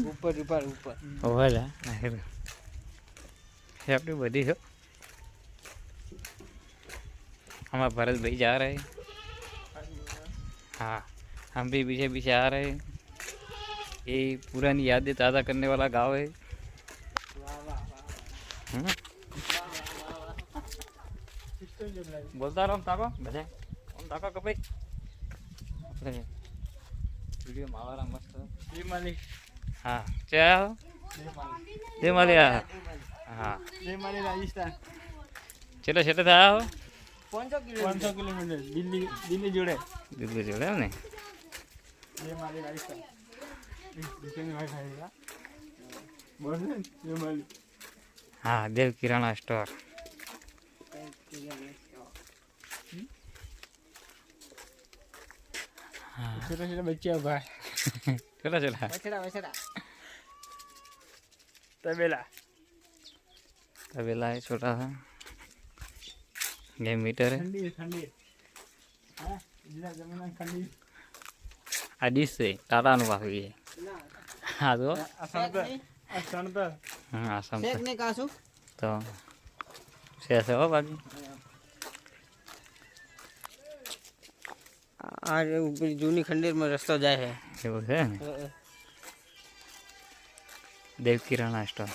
ऊपर ऊपर ऊपर ઓલા अपनी बड़ी हो। हमारा भरत भाई जा रहे हैं। हाँ हम भी पीछे पीछे आ रहे हैं। ये पुरानी यादें ताज़ा करने वाला गांव है। बोलता रहो ताको भले हम ताको कपे वीडियो मावारा मस्त हाँ क्या दे मालिया हाँ राजस्थान चलो चलो था 500 किलोमीटर दिल्ली दिल्ली जोड़े दिल्ली जोड़े ने राजस्थान बोल हाँ देव किराना स्टोर छोटा छोटा बच्चे भाई चला चला बछड़ा बछड़ा तबेला तबेला है छोटा सा गेम मीटर है ठंडी ठंडी हां जिला जमीन ठंडी आ डिश से टाटा नु वाफी है हाँ तो असम तो हाँ असम शेख ने कहा सु तो से हो बाकी आज जूनी खंडेर में रास्ता जाए है એવું છે દેવ કિરાના સ્ટોર